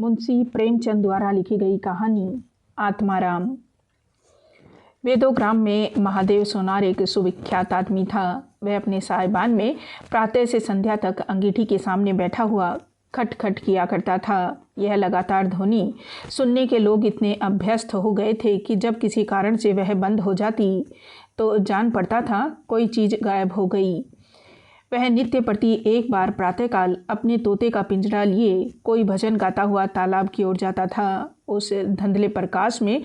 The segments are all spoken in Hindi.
मुंशी प्रेमचंद द्वारा लिखी गई कहानी आत्माराम। वेदोग्राम में महादेव सोनार एक सुविख्यात आदमी था। वह अपने साहिबान में प्रातः से संध्या तक अंगीठी के सामने बैठा हुआ खट खट किया करता था। यह लगातार ध्वनि सुनने के लोग इतने अभ्यस्त हो गए थे कि जब किसी कारण से वह बंद हो जाती तो जान पड़ता था कोई चीज़ गायब हो गई। वह नित्य प्रति एक बार प्रातःकाल अपने तोते का पिंजरा लिए कोई भजन गाता हुआ तालाब की ओर जाता था। उस धुंधले प्रकाश में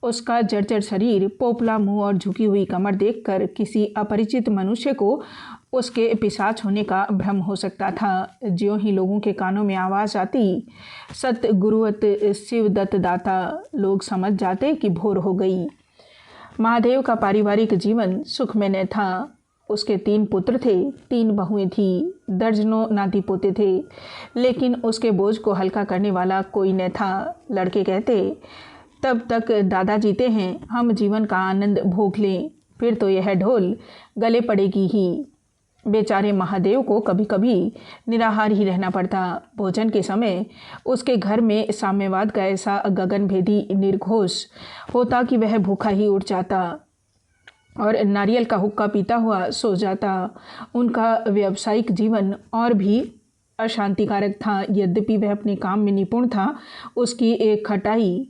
उसका जर्जर शरीर, पोपला मुंह और झुकी हुई कमर देखकर किसी अपरिचित मनुष्य को उसके पिशाच होने का भ्रम हो सकता था। ज्यों ही लोगों के कानों में आवाज़ आती, सत गुरुवत शिवदत्त दाता, लोग समझ जाते कि भोर हो गई। महादेव का पारिवारिक जीवन सुख में न था। उसके 3 पुत्र थे, 3 बहुएं थीं, दर्जनों नाती पोते थे, लेकिन उसके बोझ को हल्का करने वाला कोई न था। लड़के कहते, तब तक दादा जीते हैं, हम जीवन का आनंद भोग लें, फिर तो यह ढोल गले पड़ेगी ही। बेचारे महादेव को कभी कभी निराहार ही रहना पड़ता। भोजन के समय उसके घर में साम्यवाद का ऐसा गगनभेदी निर्घोष होता कि वह भूखा ही उठ जाता और नारियल का हुक्का पीता हुआ सो जाता। उनका व्यावसायिक जीवन और भी अशांतिकारक था। यद्यपि वह अपने काम में निपुण था, उसकी एक खटाई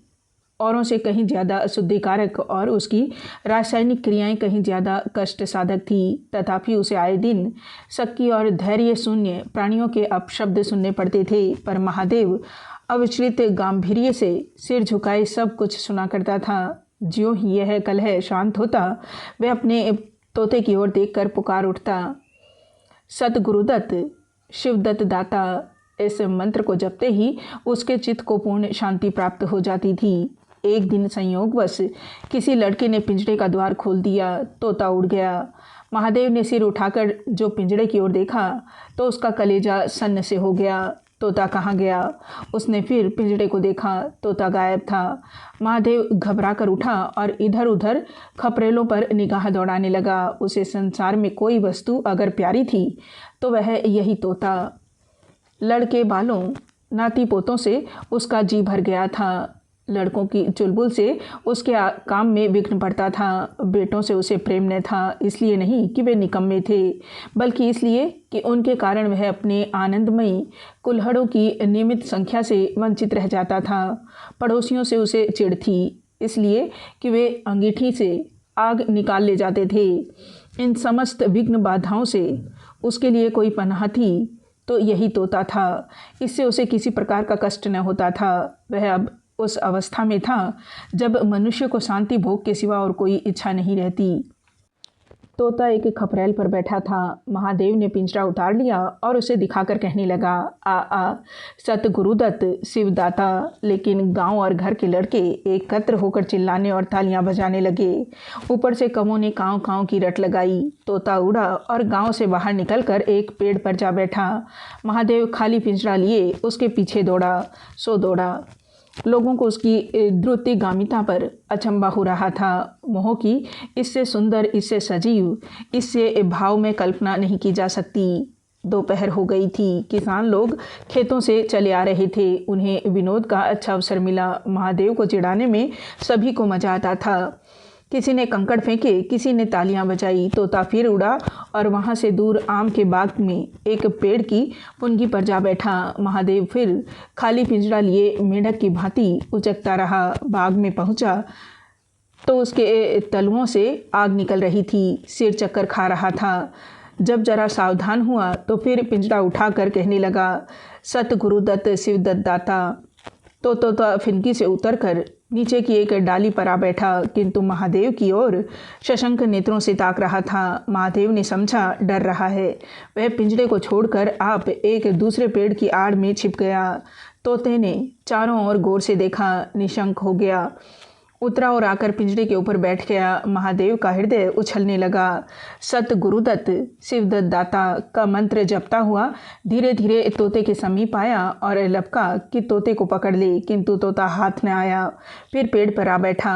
औरों से कहीं ज़्यादा शुद्धिकारक और उसकी रासायनिक क्रियाएं कहीं ज़्यादा कष्ट साधक थी। तथापि उसे आए दिन शक्की और धैर्य शून्य प्राणियों के अपशब्द सुनने पड़ते थे। पर महादेव अविचलित गांभीर्य से सिर झुकाए सब कुछ सुना करता था। ज्यों ही यह कलह शांत होता, वह अपने तोते की ओर देखकर पुकार उठता, सतगुरुदत्त शिवदत्त दाता। इस मंत्र को जपते ही उसके चित्त को पूर्ण शांति प्राप्त हो जाती थी। एक दिन संयोगवश किसी लड़के ने पिंजरे का द्वार खोल दिया। तोता उड़ गया। महादेव ने सिर उठाकर जो पिंजरे की ओर देखा तो उसका कलेजा सन्न से हो गया। तोता कहाँ गया? उसने फिर पिंजरे को देखा, तोता गायब था। महादेव घबरा कर उठा और इधर उधर खपरेलों पर निगाह दौड़ाने लगा। उसे संसार में कोई वस्तु अगर प्यारी थी तो वह यही तोता। लड़के बालों, नाती पोतों से उसका जी भर गया था। लड़कों की चुलबुल से उसके काम में विघ्न पड़ता था। बेटों से उसे प्रेम न था, इसलिए नहीं कि वे निकम्मे थे, बल्कि इसलिए कि उनके कारण वह अपने आनंदमयी कुल्हड़ों की नियमित संख्या से वंचित रह जाता था। पड़ोसियों से उसे चिढ़ थी, इसलिए कि वे अंगीठी से आग निकाल ले जाते थे। इन समस्त विघ्न बाधाओं से उसके लिए कोई पनाह थी तो यही तोता था। इससे उसे किसी प्रकार का कष्ट न होता था। वह अब उस अवस्था में था जब मनुष्य को शांति भोग के सिवा और कोई इच्छा नहीं रहती। तोता एक खपरेल पर बैठा था। महादेव ने पिंजरा उतार लिया और उसे दिखाकर कहने लगा, आ सतगुरुदत्त शिवदाता। लेकिन गांव और घर के लड़के एकत्र होकर चिल्लाने और तालियां बजाने लगे। ऊपर से कौवों ने काँव काँव की रट लगाई। तोता उड़ा और गांव से बाहर निकलकर एक पेड़ पर जा बैठा। महादेव खाली पिंजरा लिए उसके पीछे दौड़ा सो दौड़ा। लोगों को उसकी द्रुतगामिता पर अचंभा हो रहा था। मोह की इससे सुंदर, इससे सजीव, इससे भाव में कल्पना नहीं की जा सकती। दोपहर हो गई थी। किसान लोग खेतों से चले आ रहे थे। उन्हें विनोद का अच्छा अवसर मिला। महादेव को चिढ़ाने में सभी को मजा आता था। किसी ने कंकड़ फेंके, किसी ने तालियां बजाई। तोता फिर उड़ा और वहां से दूर आम के बाग में एक पेड़ की पुंगी पर जा बैठा। महादेव फिर खाली पिंजरा लिए मेंढक की भांति उचकता रहा। बाग में पहुंचा तो उसके तलुओं से आग निकल रही थी। सिर चक्कर खा रहा था। जब जरा सावधान हुआ तो फिर पिंजरा उठाकर कहने लगा, सतगुरुदत्त शिवदत्त दाता। तो तोता फिनकी से उतरकर नीचे की एक डाली पर आ बैठा, किंतु महादेव की ओर शशंक नेत्रों से ताक रहा था। महादेव ने समझा डर रहा है। वह पिंजरे को छोड़कर आप एक दूसरे पेड़ की आड़ में छिप गया। तोते ने चारों ओर गौर से देखा, निशंक हो गया, उतरा और आकर पिंजरे के ऊपर बैठ गया। महादेव का हृदय उछलने लगा। सतगुरुदत्त शिवदत्त दाता का मंत्र जपता हुआ धीरे धीरे तोते के समीप आया और लपका कि तोते को पकड़ ले, किंतु तोता हाथ न आया। फिर पेड़ पर आ बैठा।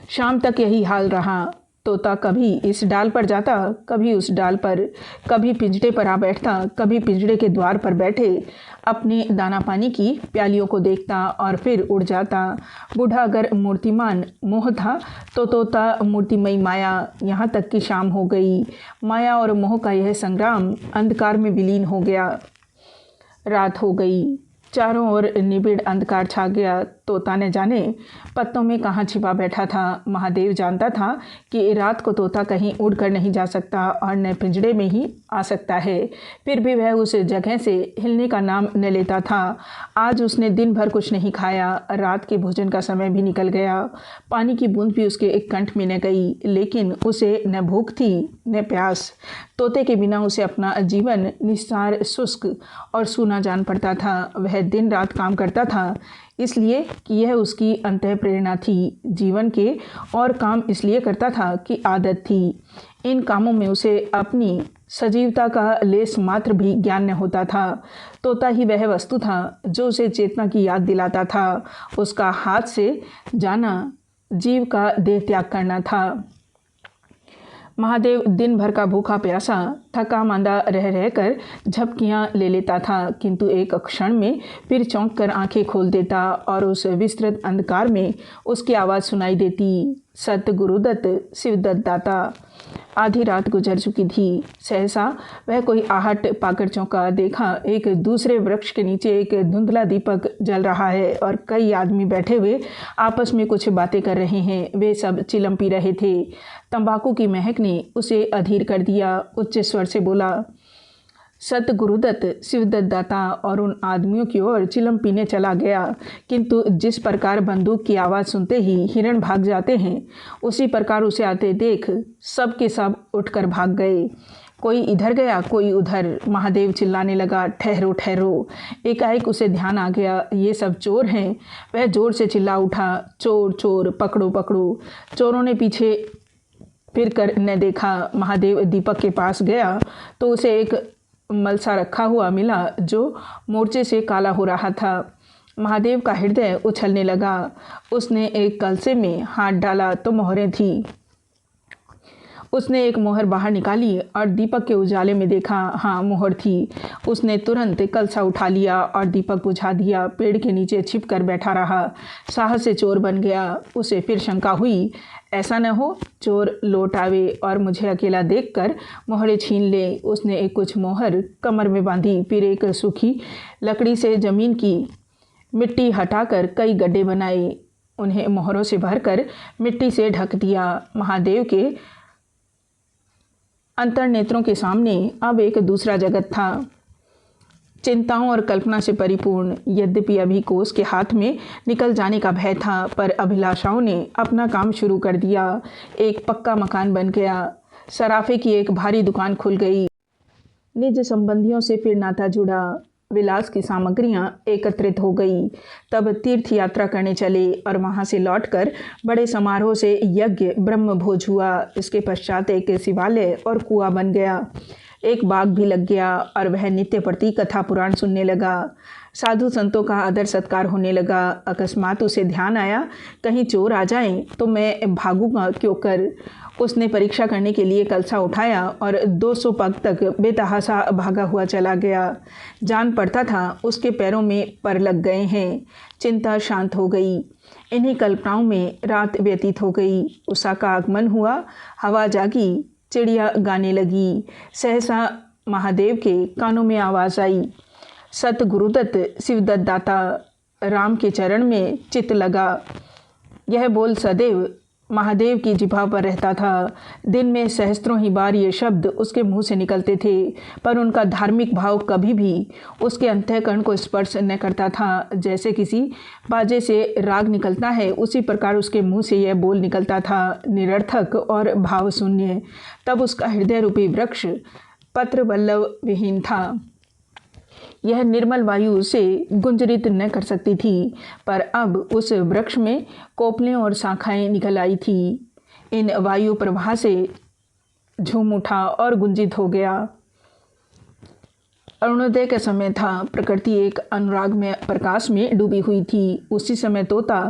शाम तक यही हाल रहा। तोता कभी इस डाल पर जाता, कभी उस डाल पर, कभी पिंजरे पर आ बैठता, कभी पिंजरे के द्वार पर बैठे अपने दाना पानी की प्यालियों को देखता और फिर उड़ जाता। बूढ़ा अगर मूर्तिमान मोह था तो तोता मूर्तिमयी माया। यहाँ तक कि शाम हो गई। माया और मोह का यह संग्राम अंधकार में विलीन हो गया। रात हो गई। चारों ओर निबिड़ अंधकार छा गया। तोता न जाने पत्तों में कहाँ छिपा बैठा था। महादेव जानता था कि रात को तोता कहीं उड़ कर नहीं जा सकता और न पिंजड़े में ही आ सकता है। फिर भी वह उस जगह से हिलने का नाम न लेता था। आज उसने दिन भर कुछ नहीं खाया। रात के भोजन का समय भी निकल गया। पानी की बूंद भी उसके एक कंठ में न गई, लेकिन उसे न भूख थी न प्यास। तोते के बिना उसे अपना जीवन निस्सार, शुष्क और सूना जान पड़ता था। वह दिन रात काम करता था इसलिए कि यह उसकी अंतः प्रेरणा थी जीवन के, और काम इसलिए करता था कि आदत थी। इन कामों में उसे अपनी सजीवता का लेस मात्र भी ज्ञान न होता था। तोता ही वह वस्तु था जो उसे चेतना की याद दिलाता था। उसका हाथ से जाना जीव का देह त्याग करना था। महादेव दिन भर का भूखा प्यासा, थका मांदा रह रहकर झपकियाँ ले लेता था, किंतु एक क्षण में फिर चौंक कर आंखें खोल देता और उस विस्तृत अंधकार में उसकी आवाज़ सुनाई देती, सत गुरुदत्त शिवदत्त दाता। आधी रात गुजर चुकी थी। सहसा वह कोई आहट पाकर चौंका। देखा एक दूसरे वृक्ष के नीचे एक धुंधला दीपक जल रहा है और कई आदमी बैठे हुए आपस में कुछ बातें कर रहे हैं। वे सब चिलम पी रहे थे। तंबाकू की महक ने उसे अधीर कर दिया। उच्च स्वर से बोला, सत गुरुदत्त शिवदत्त दाता, और उन आदमियों की ओर चिलम पीने चला गया। किंतु जिस प्रकार बंदूक की आवाज़ सुनते ही हिरण भाग जाते हैं, उसी प्रकार उसे आते देख सब के सब उठकर भाग गए। कोई इधर गया, कोई उधर। महादेव चिल्लाने लगा, ठहरो ठहरो। एकाएक उसे ध्यान आ गया, ये सब चोर हैं। वह जोर से चिल्ला उठा, चोर चोर, पकड़ो पकड़ो। चोरों ने पीछे फिर कर न देखा। महादेव दीपक के पास गया तो उसे एक मलसा रखा हुआ मिला जो मोर्चे से काला हो रहा था। महादेव का हृदय उछलने लगा। उसने एक कलसे में हाथ डाला तो मोहरें थी। उसने एक मोहर बाहर निकाली और दीपक के उजाले में देखा, हाँ मोहर थी। उसने तुरंत कलसा उठा लिया और दीपक बुझा दिया। पेड़ के नीचे छिप कर बैठा रहा। साहस से चोर बन गया। उसे फिर शंका हुई, ऐसा न हो चोर लौट आवे और मुझे अकेला देखकर मोहरें छीन ले। उसने एक कुछ मोहर कमर में बांधी, फिर एक सूखी लकड़ी से ज़मीन की मिट्टी हटाकर कई गड्ढे बनाए। उन्हें मोहरों से भरकर मिट्टी से ढक दिया। महादेव के अंतर्नेत्रों के सामने अब एक दूसरा जगत था, चिंताओं और कल्पना से परिपूर्ण। यद्यपि अभी को उसके हाथ में निकल जाने का भय था, पर अभिलाषाओं ने अपना काम शुरू कर दिया। एक पक्का मकान बन गया। सराफे की एक भारी दुकान खुल गई। निज संबंधियों से फिर नाता जुड़ा। विलास की सामग्रियां एकत्रित हो गई। तब तीर्थ यात्रा करने चले और वहां से लौटकर बड़े समारोह से यज्ञ ब्रह्म भोज हुआ। इसके पश्चात एक शिवालय और कुआं बन गया। एक बाग भी लग गया और वह नित्य प्रति कथा पुराण सुनने लगा। साधु संतों का आदर सत्कार होने लगा। अकस्मात उसे ध्यान आया, कहीं चोर आ जाएं तो मैं भागूंगा क्यों कर। उसने परीक्षा करने के लिए कलसा उठाया और 200 पग तक बेतहासा भागा हुआ चला गया। जान पड़ता था उसके पैरों में पर लग गए हैं। चिंता शांत हो गई। इन्हीं कल्पनाओं में रात व्यतीत हो गई। उषा का आगमन हुआ। हवा जागी, चिड़िया गाने लगी। सहसा महादेव के कानों में आवाज़ आई, सत गुरुदत्त शिवदत्त दाता। राम के चरण में चित्त लगा। यह बोल सदैव महादेव की जिह्वा पर रहता था। दिन में सहस्त्रों ही बार ये शब्द उसके मुंह से निकलते थे, पर उनका धार्मिक भाव कभी भी उसके अंतःकरण को स्पर्श न करता था। जैसे किसी बाजे से राग निकलता है, उसी प्रकार उसके मुंह से यह बोल निकलता था, निरर्थक और भावशून्य। तब उसका हृदय रूपी वृक्ष पत्र वल्लभ विहीन था। यह निर्मल वायु उसे गुंजरित न कर सकती थी, पर अब उस वृक्ष में कोपलें और शाखाएं निकल आई थी। इन वायु प्रवाह से झूम उठा और गुंजित हो गया। अरुणोदय का समय था। प्रकृति एक अनुराग में प्रकाश में डूबी हुई थी। उसी समय तोता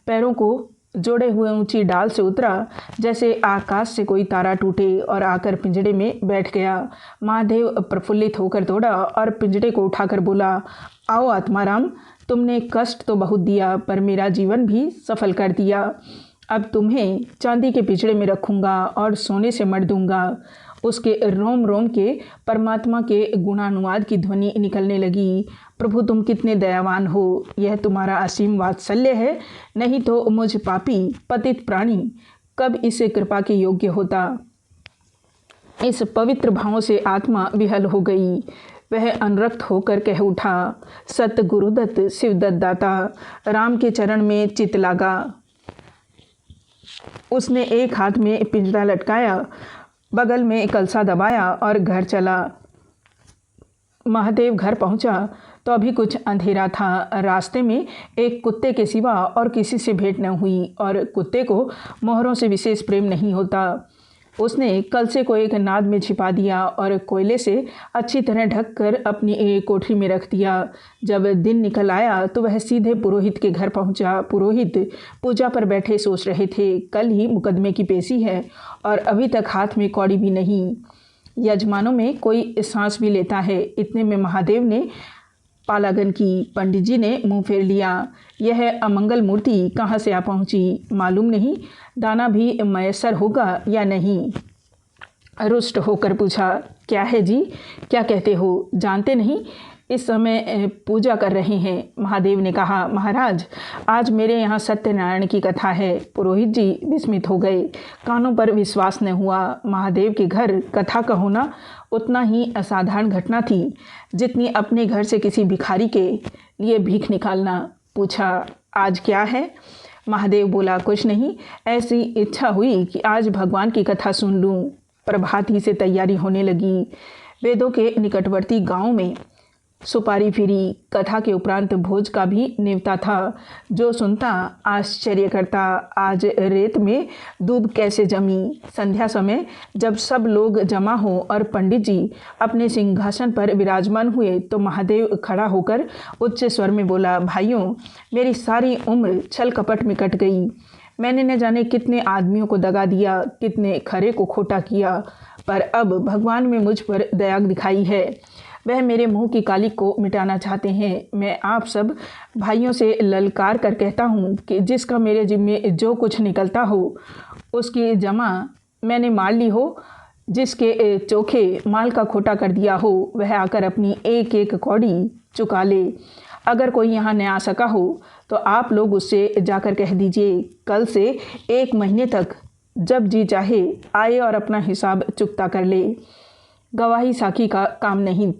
पैरों को जोड़े हुए ऊंची डाल से उतरा, जैसे आकाश से कोई तारा टूटे और आकर पिंजड़े में बैठ गया। महादेव प्रफुल्लित होकर दौड़ा और पिंजड़े को उठाकर बोला, आओ आत्माराम, तुमने कष्ट तो बहुत दिया पर मेरा जीवन भी सफल कर दिया। अब तुम्हें चांदी के पिंजड़े में रखूँगा और सोने से मढ़ दूँगा। उसके रोम रोम के परमात्मा के गुणानुवाद की ध्वनि निकलने लगी। प्रभु तुम कितने दयावान हो, यह तुम्हारा असीम वात्सल्य है, नहीं तो मुझ पापी पतित प्राणी कब इस कृपा के योग्य होता। इस पवित्र भावों से आत्मा विहल हो गई। वह अनुरक्त होकर कह उठा, सत गुरुदत्त शिवदत्त दाता, राम के चरण में चित लागा। उसने एक हाथ में पिंजरा लटकाया, बगल में कलसा दबाया और घर चला। महादेव घर पहुंचा तो अभी कुछ अंधेरा था। रास्ते में एक कुत्ते के सिवा और किसी से भेंट न हुई और कुत्ते को मोहरों से विशेष प्रेम नहीं होता। उसने कलसे को एक नाद में छिपा दिया और कोयले से अच्छी तरह ढककर अपनी कोठरी में रख दिया। जब दिन निकल आया तो वह सीधे पुरोहित के घर पहुंचा। पुरोहित पूजा पर बैठे सोच रहे थे, कल ही मुकदमे की पेशी है और अभी तक हाथ में कौड़ी भी नहीं। यजमानों में कोई सांस भी लेता है। इतने में महादेव ने पालागन की। पंडित जी ने मुंह फेर लिया। यह अमंगल मूर्ति कहाँ से आ पहुँची मालूम नहीं, दाना भी मयसर होगा या नहीं। रुष्ट होकर पूछा, क्या है जी, क्या कहते हो, जानते नहीं इस समय पूजा कर रहे हैं। महादेव ने कहा, महाराज आज मेरे यहाँ सत्यनारायण की कथा है। पुरोहित जी विस्मित हो गए, कानों पर विश्वास न हुआ। महादेव के घर कथा का होना उतना ही असाधारण घटना थी जितनी अपने घर से किसी भिखारी के लिए भीख निकालना। पूछा, आज क्या है? महादेव बोला, कुछ नहीं, ऐसी इच्छा हुई कि आज भगवान की कथा सुन लूँ। प्रभात ही से तैयारी होने लगी। वेदों के निकटवर्ती गांव में सुपारी फिरी। कथा के उपरांत भोज का भी नेवता था। जो सुनता आश्चर्य करता, आज रेत में दूब कैसे जमी। संध्या समय जब सब लोग जमा हो और पंडित जी अपने सिंहासन पर विराजमान हुए तो महादेव खड़ा होकर उच्च स्वर में बोला, भाइयों, मेरी सारी उम्र छल कपट में कट गई। मैंने न जाने कितने आदमियों को दगा दिया, कितने खरे को खोटा किया, पर अब भगवान में मुझ पर दया दिखाई है। वह मेरे मुंह की काली को मिटाना चाहते हैं। मैं आप सब भाइयों से ललकार कर कहता हूँ कि जिसका मेरे जिम्मे जो कुछ निकलता हो उसकी जमा मैंने मार ली हो, जिसके चोखे माल का खोटा कर दिया हो वह आकर अपनी एक एक कौड़ी चुका ले। अगर कोई यहाँ न आ सका हो तो आप लोग उससे जाकर कह दीजिए, कल से 1 महीने तक जब जी चाहे आए और अपना हिसाब चुकता कर ले। गवाही साखी का काम नहीं।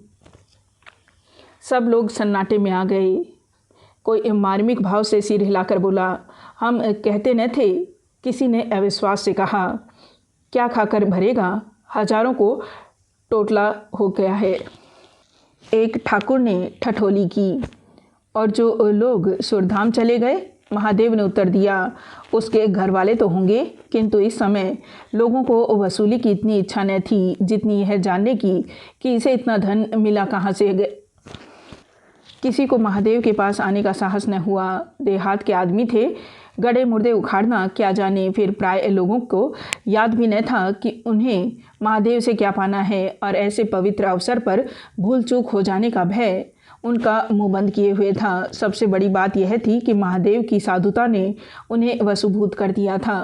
सब लोग सन्नाटे में आ गए। कोई मार्मिक भाव से सिर हिलाकर बोला, हम कहते न थे। किसी ने अविश्वास से कहा, क्या खाकर भरेगा, हजारों को टोटला हो गया है। एक ठाकुर ने ठठोली की, और जो लोग सुरधाम चले गए। महादेव ने उत्तर दिया, उसके घर वाले तो होंगे, किंतु इस समय लोगों को वसूली की इतनी इच्छा न थी जितनी यह जानने की कि इसे इतना धन मिला कहाँ से। किसी को महादेव के पास आने का साहस न हुआ। देहात के आदमी थे, गड़े मुर्दे उखाड़ना क्या जाने। फिर प्राय लोगों को याद भी न था कि उन्हें महादेव से क्या पाना है, और ऐसे पवित्र अवसर पर भूल चूक हो जाने का भय उनका मुंह बंद किए हुए था। सबसे बड़ी बात यह थी कि महादेव की साधुता ने उन्हें वसूभूत कर दिया था।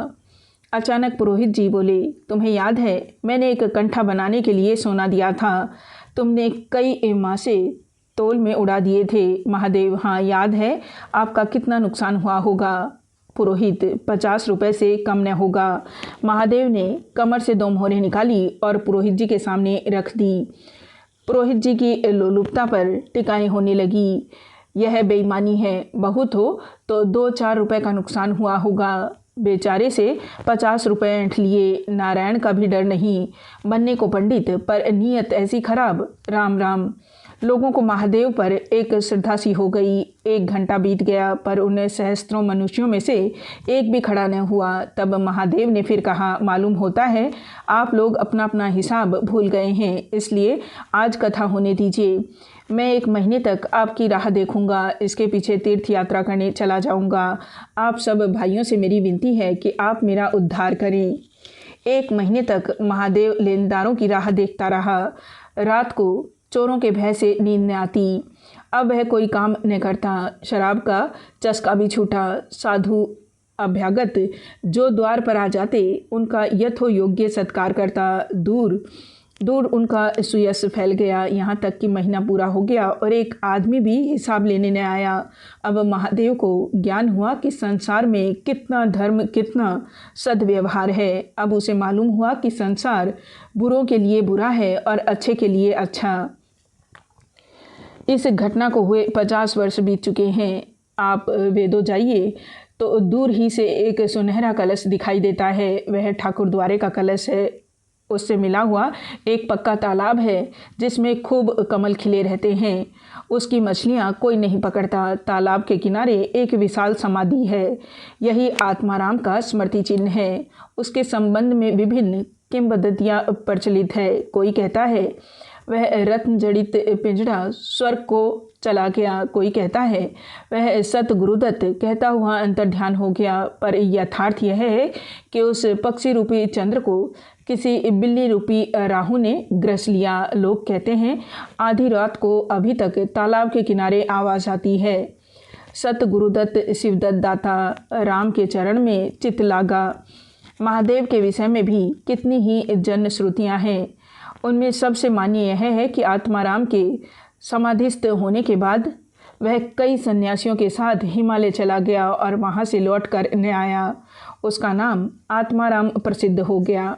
अचानक पुरोहित जी बोले, तुम्हें याद है मैंने एक कंठा बनाने के लिए सोना दिया था, तुमने कई मासे तोल में उड़ा दिए थे। महादेव, हाँ याद है। आपका कितना नुकसान हुआ होगा? पुरोहित, 50 रुपये से कम न होगा। महादेव ने कमर से 2 मोहरें निकाली और पुरोहित जी के सामने रख दी। पुरोहित जी की लोलुपता पर टिकाएँ होने लगी। यह बेईमानी है, बहुत हो तो 2-4 रुपये का नुकसान हुआ होगा। बेचारे से 50 रुपये ऐंठ लिए। नारायण का भी डर नहीं, बनने को पंडित पर नीयत ऐसी खराब। राम राम। लोगों को महादेव पर एक श्रद्धा सी हो गई। 1 घंटा बीत गया पर उन सहस्त्रों मनुष्यों में से एक भी खड़ा न हुआ। तब महादेव ने फिर कहा, मालूम होता है आप लोग अपना अपना हिसाब भूल गए हैं, इसलिए आज कथा होने दीजिए। मैं 1 महीने तक आपकी राह देखूंगा, इसके पीछे तीर्थ यात्रा करने चला जाऊंगा। आप सब भाइयों से मेरी विनती है कि आप मेरा उद्धार करें। 1 महीने तक महादेव लेनदारों की राह देखता रहा। रात को चोरों के भय से नींद न आती। अब वह कोई काम न करता। शराब का चस्का भी छूटा। साधु अभ्यागत जो द्वार पर आ जाते उनका यथोयोग्य सत्कार करता। दूर दूर उनका सुयश फैल गया, यहाँ तक कि महीना पूरा हो गया और एक आदमी भी हिसाब लेने न आया। अब महादेव को ज्ञान हुआ कि संसार में कितना धर्म, कितना सद्व्यवहार है। अब उसे मालूम हुआ कि संसार बुरों के लिए बुरा है और अच्छे के लिए अच्छा। इस घटना को हुए 50 वर्ष बीत चुके हैं। आप वेदों जाइए तो दूर ही से एक सुनहरा कलश दिखाई देता है। वह ठाकुर द्वारे का कलश है। उससे मिला हुआ एक पक्का तालाब है जिसमें खूब कमल खिले रहते हैं। उसकी मछलियाँ कोई नहीं पकड़ता। तालाब के किनारे एक विशाल समाधि है। यही आत्माराम का स्मृति चिन्ह है। उसके संबंध में विभिन्न किंवदंतियाँ प्रचलित है। कोई कहता है वह रत्न जड़ित पिंजड़ा स्वर्ग को चला गया। कोई कहता है वह सत गुरुदत्त कहता हुआ अंतर्ध्यान हो गया। पर यथार्थ यह है कि उस पक्षी रूपी चंद्र को किसी बिल्ली रूपी राहु ने ग्रस लिया। लोग कहते हैं आधी रात को अभी तक तालाब के किनारे आवाज़ आती है। सत गुरुदत्त शिवदत्त दाता राम के चरण में चित लागा। महादेव के विषय में भी कितनी ही जन श्रुतियाँ हैं। उनमें सबसे मान्य यह है कि आत्माराम के समाधिस्थ होने के बाद वह कई सन्यासियों के साथ हिमालय चला गया और वहाँ से लौट कर न आया। उसका नाम आत्माराम प्रसिद्ध हो गया।